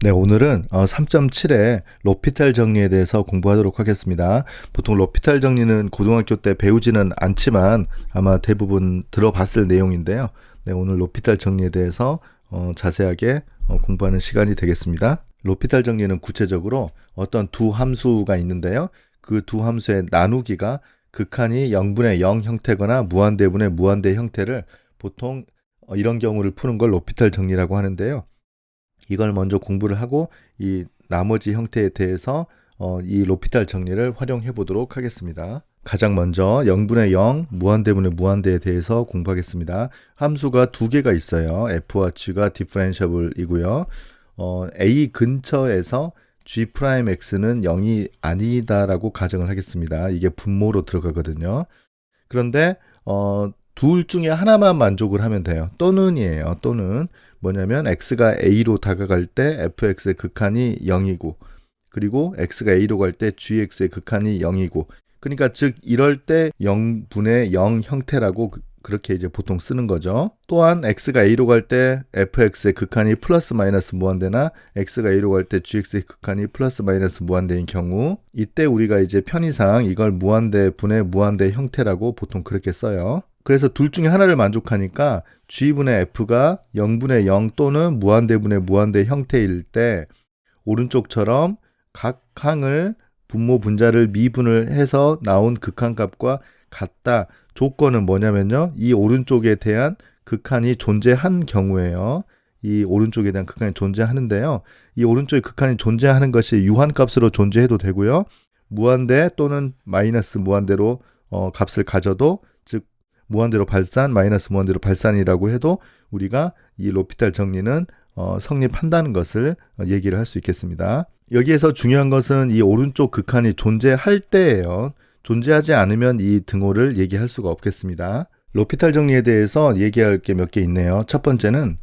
네, 오늘은 3.7의 로피탈 정리에 대해서 공부하도록 하겠습니다. 보통 로피탈 정리는 고등학교 때 배우지는 않지만 아마 대부분 들어봤을 내용인데요. 네, 오늘 로피탈 정리에 대해서 자세하게 공부하는 시간이 되겠습니다. 로피탈 정리는 구체적으로 어떤 두 함수가 있는데요. 그 두 함수의 나누기가 극한이 0분의 0 형태거나 무한대분의 무한대 형태를 보통 이런 경우를 푸는 걸 로피탈 정리라고 하는데요. 이걸 먼저 공부를 하고 이 나머지 형태에 대해서 이 로피탈 정리를 활용해 보도록 하겠습니다. 가장 먼저 0분의 0 무한대분의 무한대에 대해서 공부하겠습니다. 함수가 두 개가 있어요. f와 g가 디퍼런셔블이고요. a 근처에서 g'x는 0이 아니다라고 가정을 하겠습니다. 이게 분모로 들어가거든요. 그런데 둘 중에 하나만 만족을 하면 돼요. 또는이에요. 또는 뭐냐면 x가 a로 다가갈 때 fx의 극한이 0이고 그리고 x가 a로 갈 때 gx의 극한이 0이고 그러니까 즉 이럴 때 0분의 0 형태라고 그렇게 이제 보통 쓰는 거죠. 또한 x가 a로 갈 때 fx의 극한이 플러스 마이너스 무한대나 x가 a로 갈 때 gx의 극한이 플러스 마이너스 무한대인 경우 이때 우리가 이제 편의상 이걸 무한대 분의 무한대 형태라고 보통 그렇게 써요. 그래서 둘 중에 하나를 만족하니까 g분의 f가 0분의 0 또는 무한대분의 무한대 형태일 때 오른쪽처럼 각 항을 분모 분자를 미분을 해서 나온 극한값과 같다. 조건은 뭐냐면요. 이 오른쪽에 대한 극한이 존재한 경우에요. 이 오른쪽에 대한 극한이 존재하는데요. 이 오른쪽에 극한이 존재하는 것이 유한값으로 존재해도 되고요. 무한대 또는 마이너스 무한대로 값을 가져도 즉 무한대로 발산, 마이너스 무한대로 발산이라고 해도 우리가 이 로피탈 정리는 성립한다는 것을 얘기를 할 수 있겠습니다. 여기에서 중요한 것은 이 오른쪽 극한이 존재할 때예요. 존재하지 않으면 이 등호를 얘기할 수가 없겠습니다. 로피탈 정리에 대해서 얘기할 게 몇 개 있네요. 첫 번째는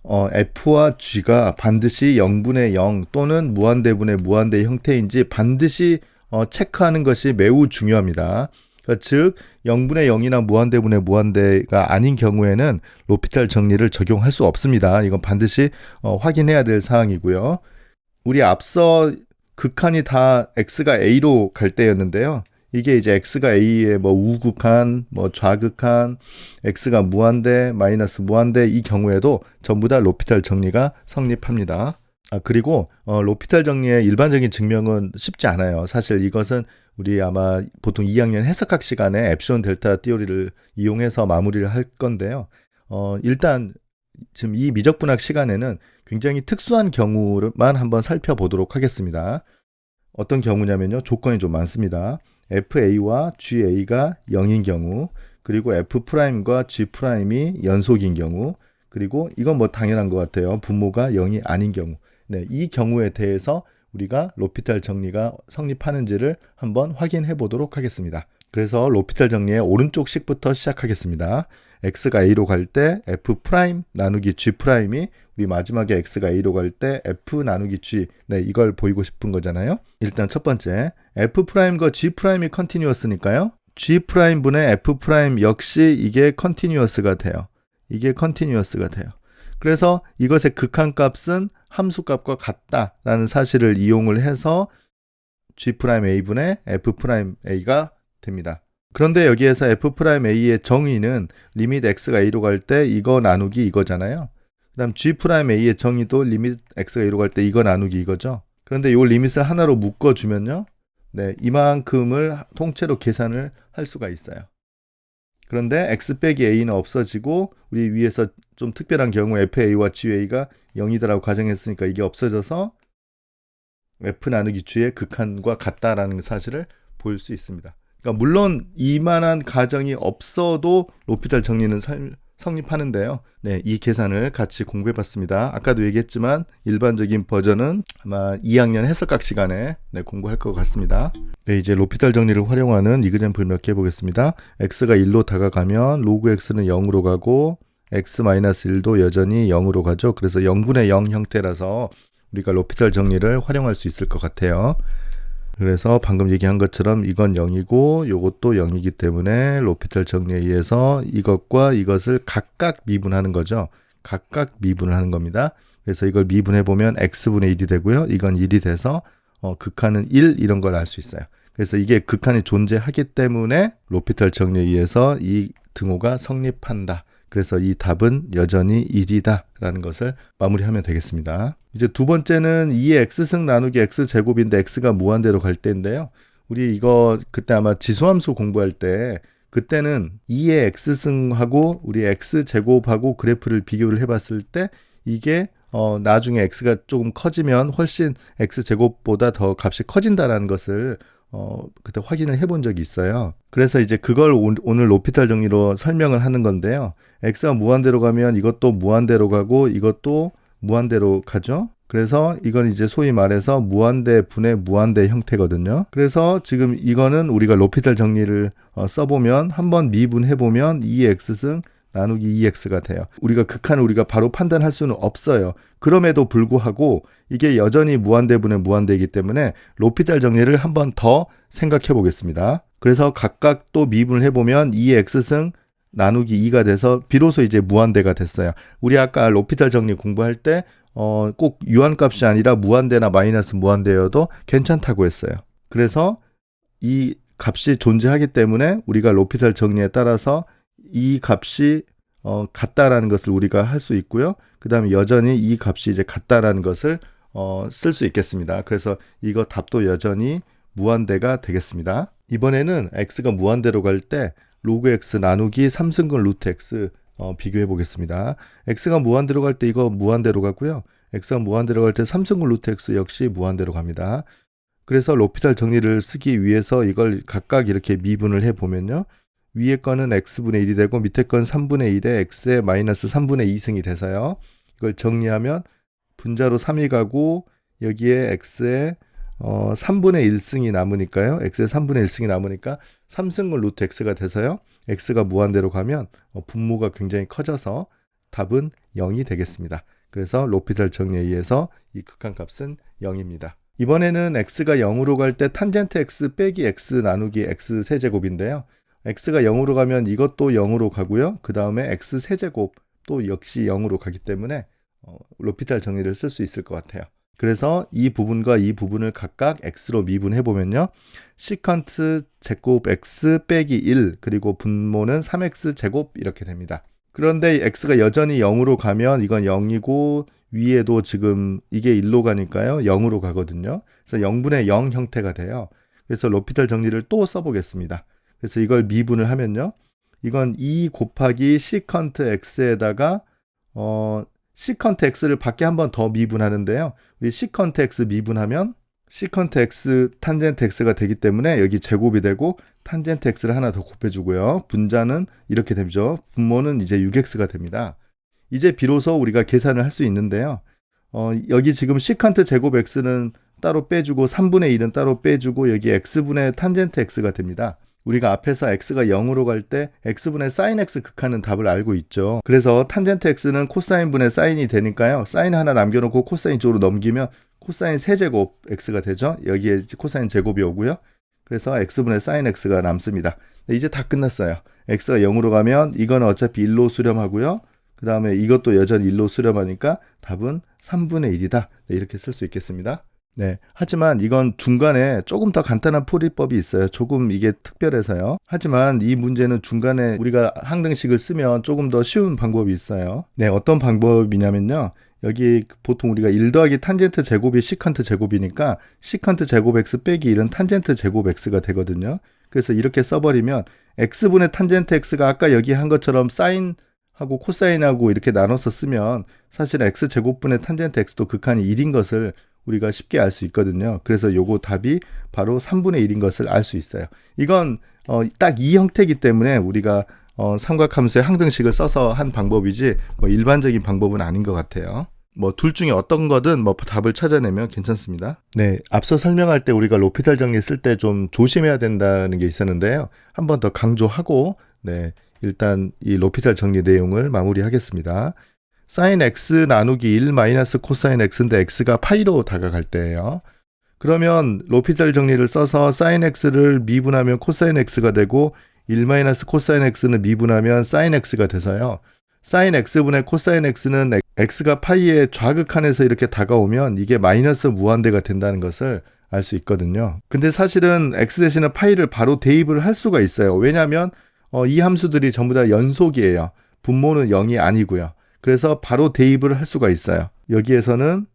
f와 g가 반드시 0분의 0 또는 무한대분의 무한대 형태인지 반드시 체크하는 것이 매우 중요합니다. 그러니까 즉 0분의 0이나 무한대분의 무한대가 아닌 경우에는 로피탈 정리를 적용할 수 없습니다. 이건 반드시 확인해야 될 사항이고요. 우리 앞서 극한이 다 x가 a로 갈 때였는데요. 이게 이제 x가 a의 뭐 우극한, 뭐 좌극한, x가 무한대, 마이너스 무한대 이 경우에도 전부 다 로피탈 정리가 성립합니다. 그리고 로피탈 정리의 일반적인 증명은 쉽지 않아요. 사실 이것은 우리 아마 보통 2학년 해석학 시간에 엡실론 델타 띠오리를 이용해서 마무리를 할 건데요. 일단 지금 이 미적분학 시간에는 굉장히 특수한 경우만 한번 살펴보도록 하겠습니다. 어떤 경우냐면요. 조건이 좀 많습니다. FA와 GA가 0인 경우, 그리고 F'과 G'이 연속인 경우, 그리고 이건 뭐 당연한 것 같아요. 분모가 0이 아닌 경우. 네, 이 경우에 대해서 우리가 로피탈 정리가 성립하는지를 한번 확인해 보도록 하겠습니다. 그래서 로피탈 정리의 오른쪽식부터 시작하겠습니다. x가 a로 갈 때 f' 나누기 g'이 우리 마지막에 x가 a로 갈 때 f 나누기 g 네, 이걸 보이고 싶은 거잖아요. 일단 첫 번째 f'과 g'이 컨티뉴어스니까요. g'분의 f' 역시 이게 컨티뉴어스가 돼요. 이게 컨티뉴어스가 돼요. 그래서 이것의 극한값은 함수값과 같다라는 사실을 이용을 해서 g'a분의 f'a가 됩니다. 그런데 여기에서 f'a의 정의는 리밋 x가 a로 갈 때 이거 나누기 이거잖아요. 그 다음 g'a의 정의도 리밋 x가 a로 갈 때 이거 나누기 이거죠. 그런데 이 리밋을 하나로 묶어주면요. 네, 이만큼을 통째로 계산을 할 수가 있어요. 그런데 x 빼기 a는 없어지고 우리 위에서 좀 특별한 경우 fa와 ga가 0이다라고 가정했으니까 이게 없어져서 f 나누기 g의 극한과 같다라는 사실을 볼 수 있습니다. 그러니까 물론 이만한 가정이 없어도 로피탈 정리는 성립하는데요. 네, 이 계산을 같이 공부해봤습니다. 아까도 얘기했지만 일반적인 버전은 아마 2학년 해석학 시간에 공부할 것 같습니다. 네, 이제 로피탈 정리를 활용하는 이그젠플 몇 개 해보겠습니다. x가 1로 다가가면 로그 x는 0으로 가고 x-1도 여전히 0으로 가죠. 그래서 0분의 0 형태라서 우리가 로피탈 정리를 활용할 수 있을 것 같아요. 그래서 방금 얘기한 것처럼 이건 0이고 이것도 0이기 때문에 로피탈 정리에 의해서 이것과 이것을 각각 미분하는 거죠. 각각 미분을 하는 겁니다. 그래서 이걸 미분해 보면 x분의 1이 되고요. 이건 1이 돼서 극한은 1 이런 걸 알 수 있어요. 그래서 이게 극한이 존재하기 때문에 로피탈 정리에 의해서 이 등호가 성립한다. 그래서 이 답은 여전히 1이다 라는 것을 마무리하면 되겠습니다. 이제 두 번째는 2의 x승 나누기 x제곱인데 x가 무한대로 갈 때인데요. 우리 이거 그때 아마 지수함수 공부할 때 그때는 2의 x승하고 우리 x제곱하고 그래프를 비교를 해봤을 때 이게 나중에 x가 조금 커지면 훨씬 x제곱보다 더 값이 커진다라는 것을 그때 확인을 해본 적이 있어요. 그래서 이제 그걸 오늘 로피탈 정리로 설명을 하는 건데요. x가 무한대로 가면 이것도 무한대로 가고 이것도 무한대로 가죠. 그래서 이건 이제 소위 말해서 무한대 분의 무한대 형태거든요. 그래서 지금 이거는 우리가 로피탈 정리를 써보면 한번 미분해보면 2x승 나누기 2x가 돼요. 우리가 극한을 우리가 바로 판단할 수는 없어요. 그럼에도 불구하고 이게 여전히 무한대분의 무한대이기 때문에 로피탈 정리를 한번 더 생각해 보겠습니다. 그래서 각각 또 미분을 해보면 2x승 나누기 2가 돼서 비로소 이제 무한대가 됐어요. 우리 아까 로피탈 정리 공부할 때 꼭 유한값이 아니라 무한대나 마이너스 무한대여도 괜찮다고 했어요. 그래서 이 값이 존재하기 때문에 우리가 로피탈 정리에 따라서 이 값이 같다라는 것을 우리가 할 수 있고요. 그 다음에 여전히 이 값이 이제 같다라는 것을 쓸 수 있겠습니다. 그래서 이거 답도 여전히 무한대가 되겠습니다. 이번에는 x가 무한대로 갈 때 로그 x 나누기 3승근 루트 x 비교해 보겠습니다. x가 무한대로 갈 때 이거 무한대로 가고요. x가 무한대로 갈 때 3승근 루트 x 역시 무한대로 갑니다. 그래서 로피탈 정리를 쓰기 위해서 이걸 각각 이렇게 미분을 해보면요. 위에 거는 x분의 1이 되고 밑에 건 3분의 1에 x의 마이너스 3분의 2승이 돼서요. 이걸 정리하면 분자로 3이 가고 여기에 x의 3분의 1승이 남으니까요. x의 3분의 1승이 남으니까 3승근 루트 x가 돼서요. x가 무한대로 가면 분모가 굉장히 커져서 답은 0이 되겠습니다. 그래서 로피탈 정리에 의해서 이 극한값은 0입니다. 이번에는 x가 0으로 갈 때 탄젠트 x 빼기 x 나누기 x 세제곱인데요. x가 0으로 가면 이것도 0으로 가고요. 그 다음에 x 세제곱 또 역시 0으로 가기 때문에 로피탈 정리를 쓸 수 있을 것 같아요. 그래서 이 부분과 이 부분을 각각 x로 미분해보면요. 시컨트 제곱 x 빼기 1 그리고 분모는 3x 제곱 이렇게 됩니다. 그런데 x가 여전히 0으로 가면 이건 0이고 위에도 지금 이게 1로 가니까요. 0으로 가거든요. 그래서 0분의 0 형태가 돼요. 그래서 로피탈 정리를 또 써보겠습니다. 그래서 이걸 미분을 하면요. 이건 2 곱하기 시컨트 x에다가 시컨트 x를 밖에 한 번 더 미분하는데요. 우리 시컨트 x 미분하면 시컨트 x 탄젠트 x가 되기 때문에 여기 제곱이 되고 탄젠트 x를 하나 더 곱해주고요. 분자는 이렇게 되죠. 분모는 이제 6x가 됩니다. 이제 비로소 우리가 계산을 할 수 있는데요. 여기 지금 시컨트 제곱 x는 따로 빼주고 3분의 1은 따로 빼주고 여기 x분의 탄젠트 x가 됩니다. 우리가 앞에서 x가 0으로 갈 때 x분의 sin x 극한은 답을 알고 있죠. 그래서 탄젠트 x는 코사인분의 사인이 되니까요. 사인 하나 남겨놓고 코사인 쪽으로 넘기면 코사인 세제곱 x가 되죠. 여기에 코사인 제곱이 오고요. 그래서 x분의 sin x가 남습니다. 이제 다 끝났어요. x가 0으로 가면 이거는 어차피 1로 수렴하고요. 그 다음에 이것도 여전히 1로 수렴하니까 답은 3분의 1이다. 이렇게 쓸 수 있겠습니다. 네. 하지만 이건 중간에 조금 더 간단한 풀이법이 있어요. 조금 이게 특별해서요. 하지만 이 문제는 중간에 우리가 항등식을 쓰면 조금 더 쉬운 방법이 있어요. 네. 어떤 방법이냐면요. 여기 보통 우리가 1 더하기 탄젠트 제곱이 시컨트 제곱이니까 시컨트 제곱 x 빼기 1은 탄젠트 제곱 x가 되거든요. 그래서 이렇게 써버리면 x분의 탄젠트 x가 아까 여기 한 것처럼 사인하고 코사인하고 이렇게 나눠서 쓰면 사실 x제곱분의 탄젠트 x도 극한이 1인 것을 우리가 쉽게 알 수 있거든요. 그래서 요거 답이 바로 3분의 1인 것을 알 수 있어요. 이건 딱 이 형태이기 때문에 우리가 삼각함수의 항등식을 써서 한 방법이지 일반적인 방법은 아닌 것 같아요. 둘 중에 어떤 거든 답을 찾아내면 괜찮습니다. 네, 앞서 설명할 때 우리가 로피탈 정리 쓸 때 좀 조심해야 된다는 게 있었는데요. 한 번 더 강조하고 네, 일단 이 로피탈 정리 내용을 마무리하겠습니다. sin x 나누기 1 마이너스 코사인 x인데 x가 파이로 다가갈 때예요. 그러면 로피탈 정리를 써서 sin x를 미분하면 코사인 x가 되고 1 마이너스 코사인 x는 미분하면 sin x가 돼서요. 사인 x분의 코사인 x는 x가 파이의 좌극한에서 이렇게 다가오면 이게 마이너스 무한대가 된다는 것을 알 수 있거든요. 근데 사실은 x 대신에 파이를 바로 대입을 할 수가 있어요. 왜냐하면 이 함수들이 전부 다 연속이에요. 분모는 0이 아니고요. 그래서 바로 대입을 할 수가 있어요. 여기에서는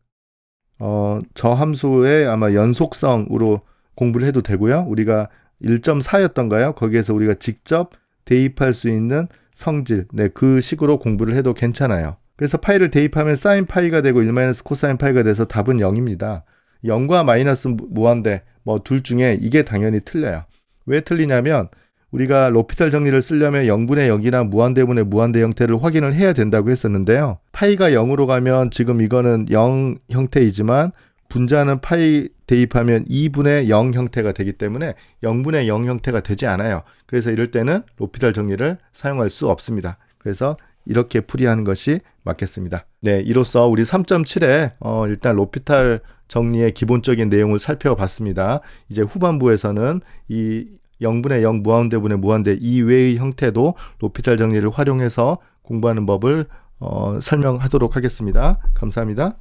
저 함수의 아마 연속성으로 공부를 해도 되고요. 우리가 1.4였던가요? 거기에서 우리가 직접 대입할 수 있는 성질, 그 식으로 공부를 해도 괜찮아요. 그래서 파이를 대입하면 사인 파이가 되고 1 코사인 파이가 돼서 답은 0입니다. 0과 마이너스 무한대 둘 중에 이게 당연히 틀려요. 왜 틀리냐면 우리가 로피탈 정리를 쓰려면 0분의 0이나 무한대분의 무한대 형태를 확인을 해야 된다고 했었는데요. 파이가 0으로 가면 지금 이거는 0 형태이지만 분자는 파이 대입하면 2분의 0 형태가 되기 때문에 0분의 0 형태가 되지 않아요. 그래서 이럴 때는 로피탈 정리를 사용할 수 없습니다. 그래서 이렇게 풀이하는 것이 맞겠습니다. 이로써 우리 3.7에 일단 로피탈 정리의 기본적인 내용을 살펴봤습니다. 이제 후반부에서는 이 0분의 0 무한대분의 무한대 이외의 형태도 로피탈 정리를 활용해서 공부하는 법을 설명하도록 하겠습니다. 감사합니다.